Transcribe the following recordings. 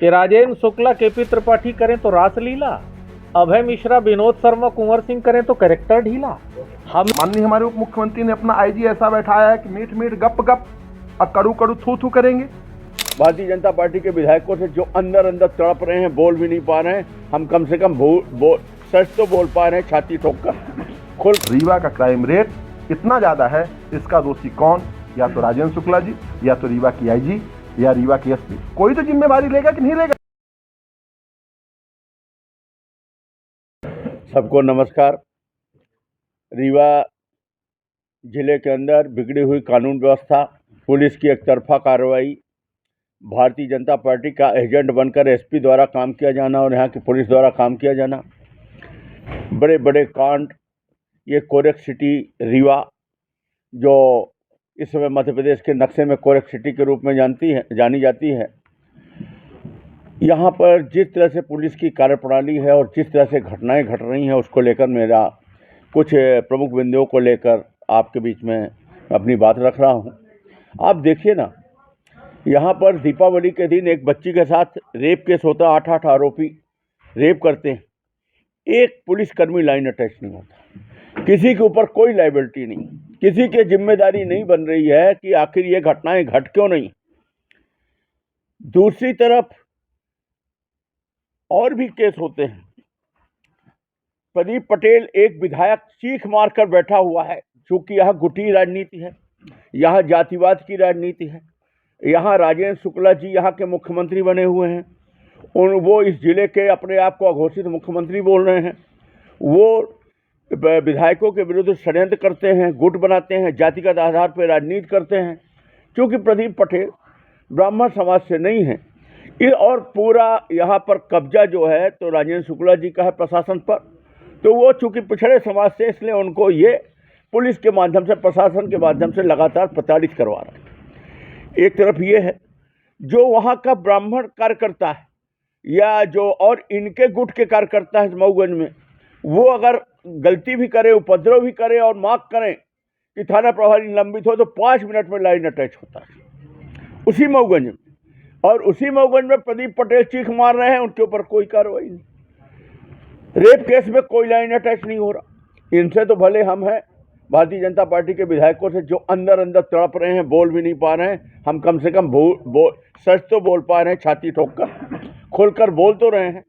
कि राजेंद्र शुक्ला केपी त्रिपाठी करें तो रासलीला, अभय मिश्रा विनोद शर्मा कुंवर सिंह करें तो कैरेक्टर ढीला। हम माननीय हमारे उप मुख्यमंत्री ने अपना आईजी ऐसा बैठाया है कि मीठ मीठ गप गप और कड़ू कड़ू थू थू करेंगे। भारतीय जनता पार्टी के विधायकों से जो अंदर अंदर तड़प रहे हैं, बोल भी नहीं पा रहे हैं, हम कम से कम सच तो बोल पा रहे हैं, छाती ठोककर। रीवा का क्राइम रेट इतना ज्यादा है, इसका दोषी कौन? या तो राजेंद्र शुक्ला जी, या तो रीवा की आईजी, या रीवा की एसपी। कोई तो जिम्मेवारी लेगा कि नहीं लेगा? सबको नमस्कार। रीवा जिले के अंदर बिगड़ी हुई कानून व्यवस्था, पुलिस की एकतरफा कार्रवाई, भारतीय जनता पार्टी का एजेंट बनकर एसपी द्वारा काम किया जाना और यहाँ की पुलिस द्वारा काम किया जाना, बड़े बड़े कांड। ये कोरेक्ट सिटी रीवा, जो इस समय मध्य प्रदेश के नक्शे में कोरेक्ट सिटी के रूप में जानी जाती है, यहाँ पर जिस तरह से पुलिस की कार्यप्रणाली है और जिस तरह से घटनाएं घट रही हैं, उसको लेकर मेरा कुछ प्रमुख बिंदुओं को लेकर आपके बीच में अपनी बात रख रहा हूँ। आप देखिए ना, यहाँ पर दीपावली के दिन एक बच्ची के साथ रेप केस होता है, 8 आरोपी रेप करते हैं, एक पुलिसकर्मी लाइन अटैच नहीं होता, किसी के ऊपर कोई लायबिलिटी नहीं, किसी की जिम्मेदारी नहीं बन रही है कि आखिर ये घटनाएं घट क्यों नहीं। दूसरी तरफ और भी केस होते हैं। प्रदीप पटेल एक विधायक चीख मारकर बैठा हुआ है, क्योंकि यहाँ गुटी राजनीति है, यहाँ जातिवाद की राजनीति है। यहाँ राजेंद्र शुक्ला जी यहाँ के मुख्यमंत्री बने हुए हैं, वो इस जिले के अपने आप को अघोषित मुख्यमंत्री बोल रहे हैं। वो विधायकों के विरुद्ध षड्यंत्र करते हैं, गुट बनाते हैं, जातिगत आधार पर राजनीति करते हैं। क्योंकि प्रदीप पटेल ब्राह्मण समाज से नहीं है, और पूरा यहाँ पर कब्जा जो है तो राजेंद्र शुक्ला जी का है प्रशासन पर, तो वो चूंकि पिछड़े समाज से, इसलिए उनको ये पुलिस के माध्यम से, प्रशासन के माध्यम से लगातार प्रताड़ित करवा रहा है। एक तरफ ये है जो वहाँ का ब्राह्मण कार्यकर्ता है, या जो और इनके गुट के कार्यकर्ता है मऊगंज में, वो अगर गलती भी करे, उपद्रव भी करे और मांग करें कि थाना प्रभारी निलंबित हो, तो 5 मिनट में लाइन अटैच होता है उसी मऊगंज में। और उसी मऊगंज में प्रदीप पटेल चीख मार रहे हैं, उनके ऊपर कोई कार्रवाई नहीं। रेप केस में कोई लाइन अटैच नहीं हो रहा। इनसे तो भले हम हैं भारतीय जनता पार्टी के विधायकों से जो अंदर अंदर तड़प रहे हैं, बोल भी नहीं पा रहे हैं, हम कम से कम सच तो बोल पा रहे हैं, छाती ठोककर, खुलकर बोल तो रहे हैं।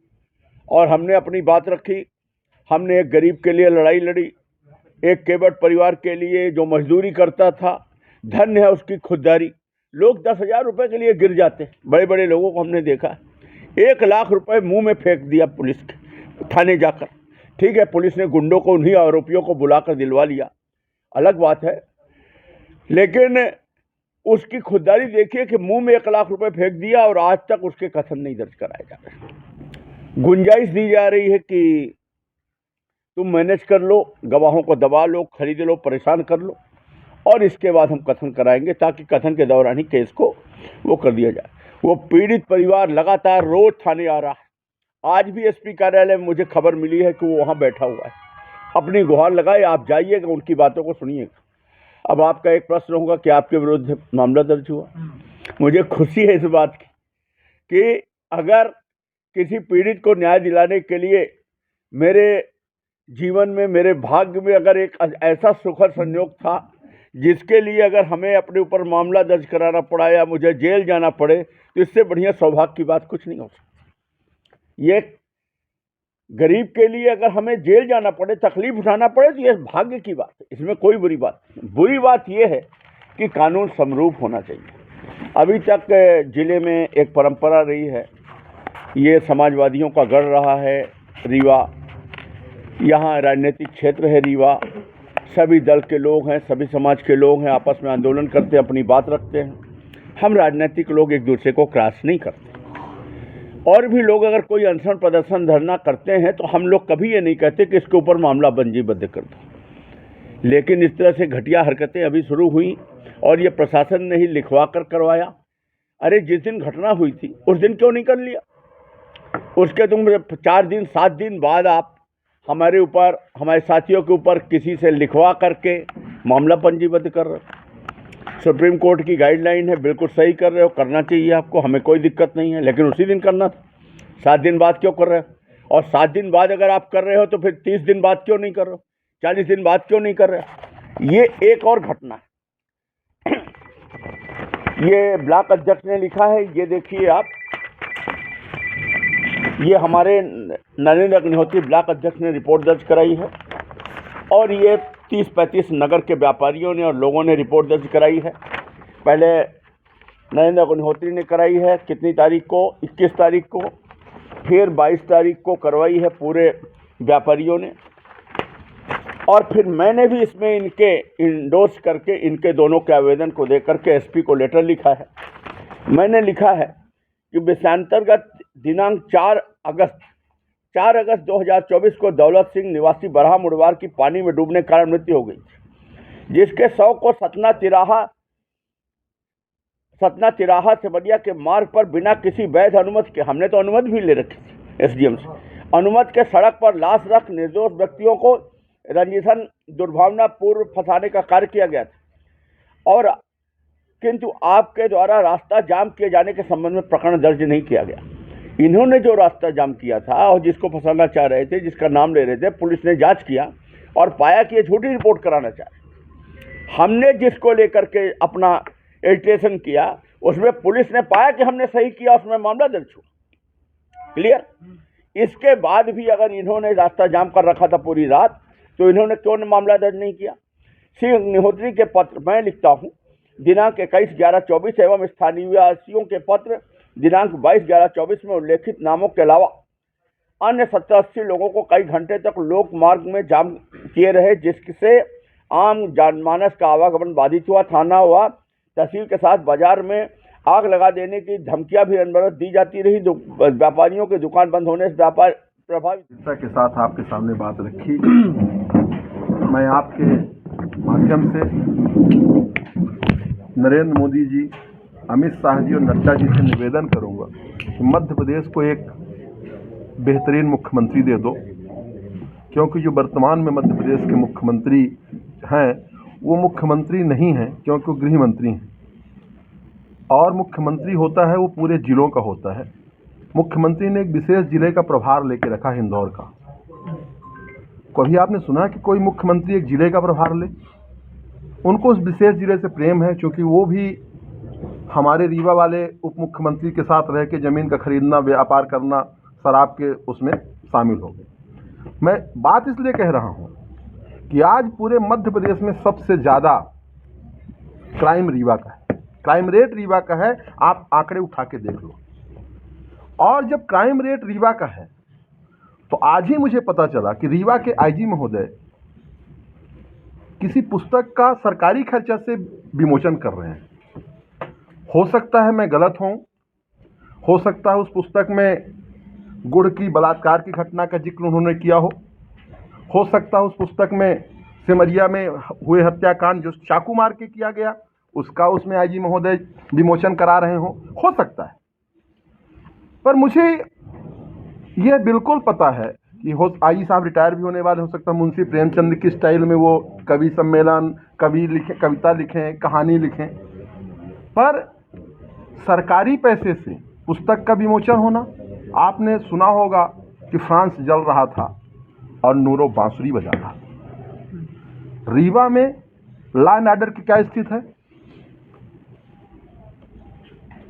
और हमने अपनी बात रखी। हमने एक गरीब के लिए लड़ाई लड़ी, एक केवट परिवार के लिए जो मजदूरी करता था, धन्य है उसकी खुददारी। लोग 10,000 रुपये के लिए गिर जाते हैं, बड़े बड़े लोगों को हमने देखा। 1 लाख रुपए मुंह में फेंक दिया पुलिस के थाने जाकर। ठीक है, पुलिस ने गुंडों को, उन्हीं आरोपियों को बुलाकर दिलवा लिया, अलग बात है, लेकिन उसकी खुददारी देखिए कि मुंह में 1 लाख रुपए फेंक दिया और आज तक उसके कथन नहीं दर्ज कराए जा रहे। गुंजाइश दी जा रही है कि तुम मैनेज कर लो, गवाहों को दबा लो, खरीद लो, परेशान कर लो, और इसके बाद हम कथन कराएंगे, ताकि कथन के दौरान ही केस को वो कर दिया जाए। वो पीड़ित परिवार लगातार रोज थाने आ रहा है। आज भी एसपी कार्यालय में मुझे खबर मिली है कि वो वहाँ बैठा हुआ है, अपनी गुहार लगाए, आप जाइएगा, उनकी बातों को सुनिएगा। अब आपका एक प्रश्न होगा कि आपके विरुद्ध मामला दर्ज हुआ। मुझे खुशी है इस बात की कि अगर किसी पीड़ित को न्याय दिलाने के लिए मेरे जीवन में, मेरे भाग्य में अगर एक ऐसा सुखद संयोग था जिसके लिए अगर हमें अपने ऊपर मामला दर्ज कराना पड़ा या मुझे जेल जाना पड़े, तो इससे बढ़िया सौभाग्य की बात कुछ नहीं हो सकती। ये गरीब के लिए अगर हमें जेल जाना पड़े, तकलीफ उठाना पड़े, तो ये भाग्य की बात है, इसमें कोई बुरी बात नहीं। बुरी बात यह है कि कानून समरूप होना चाहिए। अभी तक जिले में एक परंपरा रही है, ये समाजवादियों का गढ़ रहा है रीवा। यहाँ राजनीतिक क्षेत्र है रीवा, सभी दल के लोग हैं, सभी समाज के लोग हैं, आपस में आंदोलन करते हैं, अपनी बात रखते हैं। हम राजनीतिक लोग एक दूसरे को क्रॉस नहीं करते। और भी लोग अगर कोई अनशन, प्रदर्शन, धरना करते हैं तो हम लोग कभी ये नहीं कहते कि इसके ऊपर मामला पंजीबद्ध कर दो। लेकिन इस तरह से घटिया हरकतें अभी शुरू हुई और ये प्रशासन ने ही लिखवा कर करवाया। अरे जिस दिन घटना हुई थी उस दिन क्यों नहीं कर लिया? उसके तुम 4 दिन 7 दिन बाद आप हमारे ऊपर, हमारे साथियों के ऊपर किसी से लिखवा करके मामला पंजीबद्ध कर रहे। सुप्रीम कोर्ट की गाइडलाइन है, बिल्कुल सही कर रहे हो, करना चाहिए आपको, हमें कोई दिक्कत नहीं है, लेकिन उसी दिन करना था। 7 दिन बाद क्यों कर रहे हो? और 7 दिन बाद अगर आप कर रहे हो तो फिर 30 दिन बाद क्यों नहीं कर रहे हो? 40 दिन बाद क्यों नहीं कर रहे हो? ये एक और घटना है। ये ब्लॉक अध्यक्ष ने लिखा है, ये देखिए आप, ये हमारे नरेंद्र अग्निहोत्री ब्लॉक अध्यक्ष ने रिपोर्ट दर्ज कराई है, और ये 30-35 नगर के व्यापारियों ने और लोगों ने रिपोर्ट दर्ज कराई है। पहले नरेंद्र अग्निहोत्री ने कराई है, कितनी तारीख को? 21 तारीख को, फिर 22 तारीख को करवाई है पूरे व्यापारियों ने, और फिर मैंने भी इसमें इनके इंडोर्स करके इनके दोनों के आवेदन को देकर के एसपी को लेटर लिखा है। मैंने लिखा है कि विषयांतर्गत दिनांक 4 अगस्त 2024 को दौलत सिंह निवासी बरहा मुड़वार की पानी में डूबने के कारण मृत्यु हो गई, जिसके शव को सतना तिराहा सेवरिया के मार्ग पर बिना किसी वैध अनुमति के, हमने तो अनुमति भी ले रखी थी एसडीएम से, अनुमति के सड़क पर लाश रख निर्दोष व्यक्तियों को रंजिशन दुर्भावना पूर्व फंसाने का कार्य किया गया था, और किंतु आपके द्वारा रास्ता जाम किए जाने के संबंध में प्रकरण दर्ज नहीं किया गया। इन्होंने जो रास्ता जाम किया था और जिसको फंसाना चाह रहे थे, जिसका नाम ले रहे थे, पुलिस ने जांच किया और पाया कि ये झूठी रिपोर्ट कराना चाह रहे। हमने जिसको लेकर के अपना एजिटेशन किया, उसमें पुलिस ने पाया कि हमने सही किया, उसमें मामला दर्ज हुआ। क्लियर? इसके बाद भी अगर इन्होंने रास्ता जाम कर रखा था पूरी रात, तो इन्होंने क्यों मामला दर्ज नहीं किया? श्री अग्निहोत्री के पत्र मैं लिखता हूँ, दिनांक 21/11/24 एवं स्थानीय वासियों के पत्र दिनांक 22/11/24 में उल्लेखित नामों के अलावा अन्य 70-80 लोगों को कई घंटे तक लोक मार्ग में जाम किए रहे, जिससे आम जनमानस का आवागमन बाधित हुआ। थाना हुआ तहसील के साथ बाजार में आग लगा देने की धमकियां भी अनवरत दी जाती रही। व्यापारियों की दुकान बंद होने से व्यापार प्रभावित के साथ आपके सामने बात रखी। मैं आपके माध्यम से नरेंद्र मोदी जी, अमित शाह जी और नड्डा जी से निवेदन करूंगा कि मध्य प्रदेश को एक बेहतरीन मुख्यमंत्री दे दो, क्योंकि जो वर्तमान में मध्य प्रदेश के मुख्यमंत्री हैं वो मुख्यमंत्री नहीं हैं, क्योंकि वो गृह मंत्री हैं, और मुख्यमंत्री होता है वो पूरे जिलों का होता है। मुख्यमंत्री ने एक विशेष जिले का प्रभार लेके रखा, इंदौर का। कभी आपने सुना कि कोई मुख्यमंत्री एक जिले का प्रभार ले? उनको उस विशेष जिले से प्रेम है, क्योंकि वो भी हमारे रीवा वाले उप मुख्यमंत्री के साथ रह के ज़मीन का खरीदना, व्यापार करना, शराब के उसमें शामिल हो गए। मैं बात इसलिए कह रहा हूँ कि आज पूरे मध्य प्रदेश में सबसे ज़्यादा क्राइम रीवा का है, क्राइम रेट रीवा का है। आप आंकड़े उठा के देख लो। और जब क्राइम रेट रीवा का है, तो आज ही मुझे पता चला कि रीवा के आईजी महोदय किसी पुस्तक का सरकारी खर्चा से विमोचन कर रहे हैं। हो सकता है मैं गलत हूं, हो सकता है उस पुस्तक में गुड़ की बलात्कार की घटना का जिक्र उन्होंने किया हो सकता है उस पुस्तक में सिमरिया में हुए हत्याकांड जो चाकू मार के किया गया उसका उसमें आईजी महोदय विमोचन करा रहे हो सकता है। पर मुझे यह बिल्कुल पता है कि आईजी साहब रिटायर भी होने वाले, हो सकता है मुंशी प्रेमचंद की स्टाइल में वो कवि सम्मेलन, कविता लिखें, कहानी लिखें, पर सरकारी पैसे से पुस्तक का विमोचन होना। आपने सुना होगा कि फ्रांस जल रहा था और नूरो बांसुरी बजा रहा। रीवा में लॉ एंड ऑर्डर की क्या स्थिति है?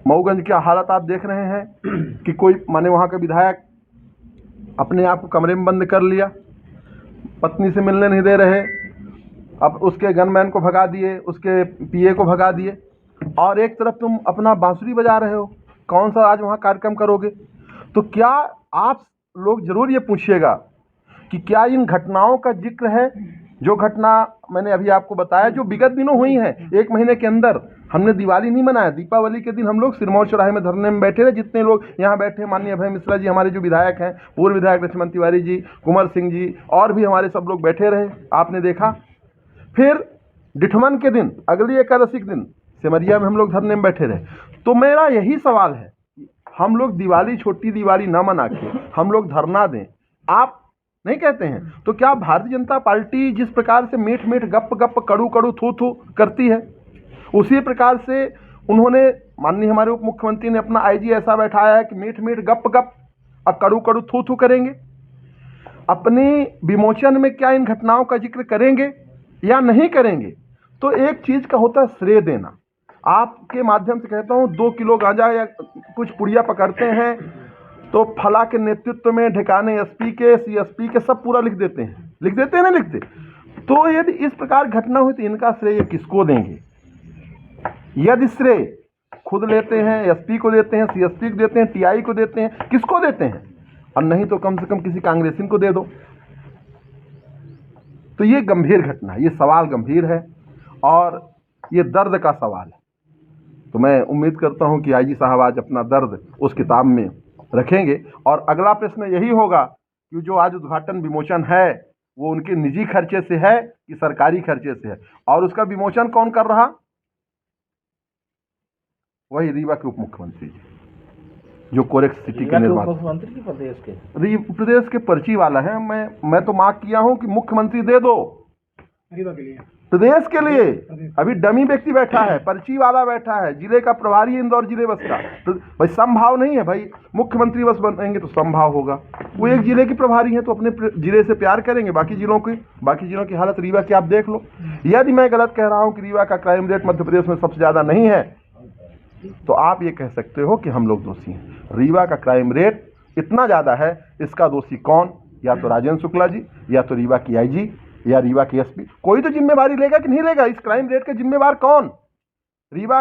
मऊगंज की हालत आप देख रहे हैं कि कोई माने वहाँ का विधायक अपने आप को कमरे में बंद कर लिया, पत्नी से मिलने नहीं दे रहे, अब उसके गनमैन को भगा दिए, उसके पीए को भगा दिए, और एक तरफ तुम अपना बांसुरी बजा रहे हो। कौन सा आज वहाँ कार्यक्रम करोगे? तो क्या आप लोग जरूर ये पूछिएगा कि क्या इन घटनाओं का जिक्र है? जो घटना मैंने अभी आपको बताया जो विगत दिनों हुई है, 1 महीने के अंदर। हमने दिवाली नहीं मनाया, दीपावली के दिन हम लोग सिरमौर चौराहे में धरने में बैठे रहे। जितने लोग यहाँ बैठे, माननीय अभय मिश्रा जी हमारे जो विधायक हैं, पूर्व विधायक लक्ष्मण तिवारी जी, कुंवर सिंह जी, और भी हमारे सब लोग बैठे रहे, आपने देखा। फिर डिठमन के दिन, अगली एकादशी के दिन सिमरिया में हम लोग धरने में बैठे रहे। तो मेरा यही सवाल है, हम लोग दिवाली, छोटी दिवाली ना मना के हम लोग धरना दें, आप नहीं कहते हैं? तो क्या भारतीय जनता पार्टी जिस प्रकार से मीठ मीठ गप गप कड़ू कड़ू थू थू करती है, उसी प्रकार से उन्होंने, माननीय हमारे उप मुख्यमंत्री ने अपना आईजी ऐसा बैठाया है कि मीठ मीठ गप गप और कड़ू कड़ू थू थू करेंगे। अपनी विमोचन में क्या इन घटनाओं का जिक्र करेंगे या नहीं करेंगे? तो एक चीज का होता है श्रेय देना। आपके माध्यम से कहता हूं, 2 किलो गांजा या कुछ पुड़िया पकड़ते हैं तो फला के नेतृत्व में ढिकाने एसपी के, सीएसपी के सब पूरा लिख देते हैं ना लिखते। तो यदि इस प्रकार घटना हुई तो इनका श्रेय किसको देंगे? यदि श्रेय खुद लेते हैं, एसपी को देते हैं, सीएसपी को देते हैं, टीआई को देते हैं, किसको देते हैं? और नहीं तो कम से कम किसी कांग्रेसी को दे दो। तो ये गंभीर घटना है, ये सवाल गंभीर है और ये दर्द का सवाल है। तो मैं उम्मीद करता हूं कि आईजी साहब आज अपना दर्द उस किताब में रखेंगे। और अगला प्रश्न यही होगा कि जो आज उद्घाटन विमोचन है वो उनके निजी खर्चे से है कि सरकारी खर्चे से है, और उसका विमोचन कौन कर रहा? वही रीवा के उप मुख्यमंत्री जी, जो कोरेक्स सिटी के निर्माण मुख्यमंत्री की प्रदेश के पर्ची वाला है। मैं तो मांग किया हूं कि मुख्यमंत्री दे दो रीवा के लिए, प्रदेश के लिए। अभी डमी व्यक्ति बैठा है, पर्ची वाला बैठा है, जिले का प्रभारी इंदौर जिले बस का। तो भाई समभाव नहीं है भाई, मुख्यमंत्री बस बनेंगे तो समभाव होगा। वो एक जिले के प्रभारी हैं तो अपने जिले से प्यार करेंगे, बाकी जिलों की हालत रीवा की आप देख लो। यदि मैं गलत कह रहा हूं कि रीवा का क्राइम रेट मध्य प्रदेश में सबसे ज्यादा नहीं है, तो आप ये कह सकते हो कि हम लोग दोषी हैं। रीवा का क्राइम रेट इतना ज्यादा है, इसका दोषी कौन? या तो राजेंद्र शुक्ला जी, या तो रीवा की आईजी, या रीवा की एसपी। कोई तो जिम्मेवारी लेगा कि नहीं लेगा? इस क्राइम रेट के जिम्मेवार कौन? रीवा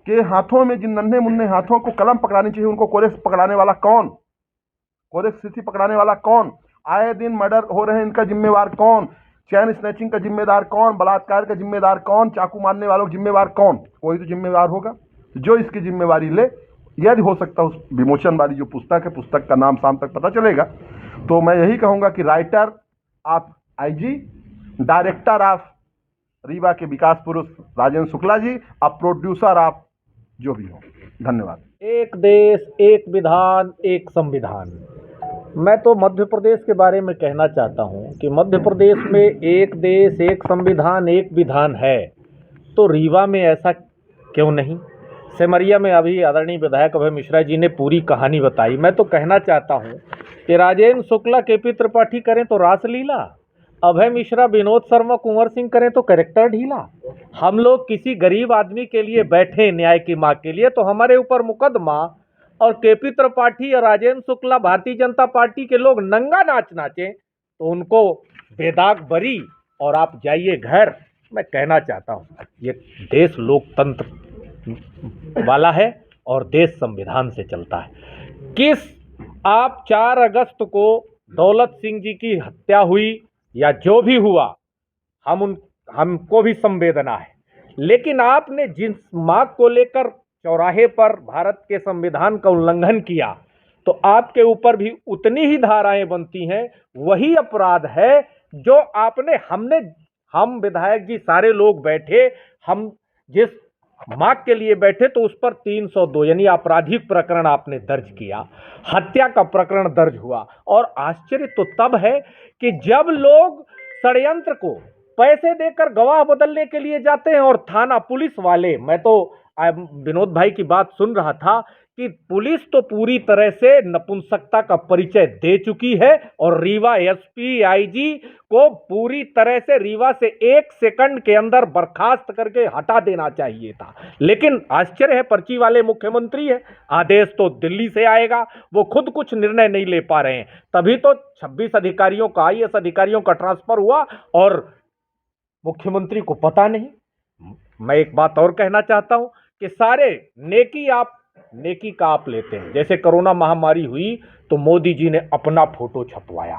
के हाथों में जिन नन्हे मुन्ने हाथों को कलम पकड़ानी चाहिए, उनको कोरेक्स पकड़ाने वाला कौन? कोरेक्स स्थिति पकड़ाने वाला कौन? आए दिन मर्डर हो रहे हैं, इनका जिम्मेवार कौन? चैन स्नैचिंग का जिम्मेदार कौन? बलात्कार का जिम्मेदार कौन? चाकू मारने वालों का जिम्मेवार कौन? कोई तो जिम्मेवार होगा जो इसकी जिम्मेवारी ले। यदि हो सकता है उस विमोचन वाली जो पुस्तक है, पुस्तक का नाम शाम तक पता चलेगा। तो मैं यही कहूंगा कि writer of IG, director of Rewa के विकास पुरुष राजेंद्र शुक्ला जी, अब प्रोड्यूसर ऑफ जो भी हो। धन्यवाद। एक देश, एक विधान, एक संविधान। मैं तो मध्य प्रदेश के बारे में कहना चाहता हूं कि मध्य प्रदेश में एक देश, एक संविधान, एक विधान है, तो रीवा में ऐसा क्यों नहीं? सिमरिया में अभी आदरणीय विधायक अभय मिश्रा जी ने पूरी कहानी बताई। मैं तो कहना चाहता हूं कि राजेंद्र शुक्ला, केपी त्रिपाठी करें तो रासलीला, अभय मिश्रा, विनोद शर्मा, कुंवर सिंह करें तो कैरेक्टर ढीला। हम लोग किसी गरीब आदमी के लिए बैठे न्याय की मांग के लिए, तो हमारे ऊपर मुकदमा, और केपी त्रिपाठी और राजेंद्र शुक्ला भारतीय जनता पार्टी के लोग नंगा नाच नाचें तो उनको बेदाग बरी और आप जाइए घर। मैं कहना चाहता हूँ ये देश लोकतंत्र वाला है और देश संविधान से चलता है। किस आप 4 अगस्त को दौलत सिंह जी की हत्या हुई या जो भी हुआ, हमको भी संवेदना है, लेकिन आपने जिस मांग को लेकर चौराहे पर भारत के संविधान का उल्लंघन किया, तो आपके ऊपर भी उतनी ही धाराएं बनती हैं। वही अपराध है जो हम विधायक जी सारे लोग बैठे, हम जिस मांग के लिए बैठे, तो उस पर 302 यानी आपराधिक प्रकरण आपने दर्ज किया, हत्या का प्रकरण दर्ज हुआ। और आश्चर्य तो तब है कि जब लोग षड्यंत्र को पैसे देकर गवाह बदलने के लिए जाते हैं और थाना पुलिस वाले, मैं तो विनोद भाई की बात सुन रहा था कि पुलिस तो पूरी तरह से नपुंसकता का परिचय दे चुकी है और रीवा एसपी आईजी को पूरी तरह से रीवा से 1 सेकंड के अंदर बर्खास्त करके हटा देना चाहिए था। लेकिन आश्चर्य है, पर्ची वाले मुख्यमंत्री है, आदेश तो दिल्ली से आएगा, वो खुद कुछ निर्णय नहीं ले पा रहे हैं। तभी तो 26 अधिकारियों का, IAS अधिकारियों का ट्रांसफर हुआ और मुख्यमंत्री को पता नहीं। मैं एक बात और कहना चाहता हूं कि सारे नेकी का आप लेते हैं। जैसे कोरोना महामारी हुई तो मोदी जी ने अपना फोटो छपवाया,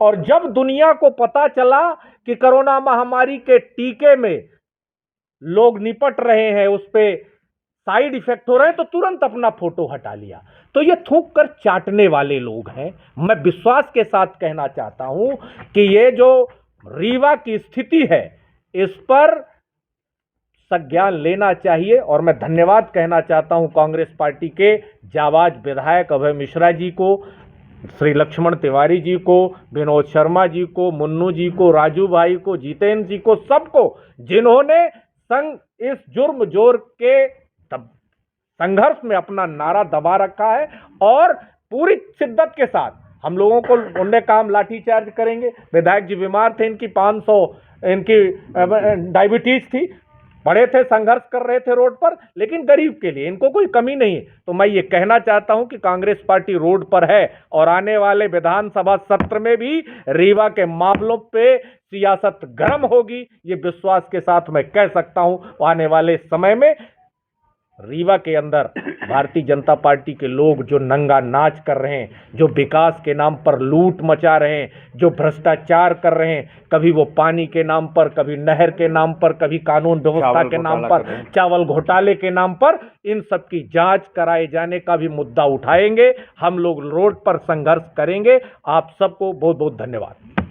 और जब दुनिया को पता चला कि कोरोना महामारी के टीके में लोग निपट रहे हैं, उस पे साइड इफेक्ट हो रहे हैं, तो तुरंत अपना फोटो हटा लिया। तो ये थूक कर चाटने वाले लोग हैं। मैं विश्वास के साथ कहना चाहता हूं कि ये जो रीवा की स्थिति है, इस पर संज्ञान लेना चाहिए। और मैं धन्यवाद कहना चाहता हूं कांग्रेस पार्टी के जाबाज विधायक अभय मिश्रा जी को, श्री लक्ष्मण तिवारी जी को, विनोद शर्मा जी को, मुन्नू जी को, राजू भाई को, जितेंद्र जी को, सबको, जिन्होंने संघ इस जुर्म जोर के संघर्ष में अपना नारा दबा रखा है और पूरी शिद्दत के साथ हम लोगों को उन्होंने काम लाठीचार्ज करेंगे। विधायक जी बीमार थे, इनकी 500 इनकी डायबिटीज थी, बड़े थे, संघर्ष कर रहे थे रोड पर, लेकिन गरीब के लिए इनको कोई कमी नहीं है। तो मैं ये कहना चाहता हूं कि कांग्रेस पार्टी रोड पर है और आने वाले विधानसभा सत्र में भी रीवा के मामलों पे सियासत गर्म होगी, ये विश्वास के साथ मैं कह सकता हूं। आने वाले समय में रीवा के अंदर भारतीय जनता पार्टी के लोग जो नंगा नाच कर रहे हैं, जो विकास के नाम पर लूट मचा रहे हैं, जो भ्रष्टाचार कर रहे हैं, कभी वो पानी के नाम पर, कभी नहर के नाम पर, कभी कानून व्यवस्था के नाम पर, चावल घोटाले के नाम पर, इन सब की जांच कराए जाने का भी मुद्दा उठाएंगे। हम लोग रोड पर संघर्ष करेंगे। आप सबको बहुत बहुत धन्यवाद।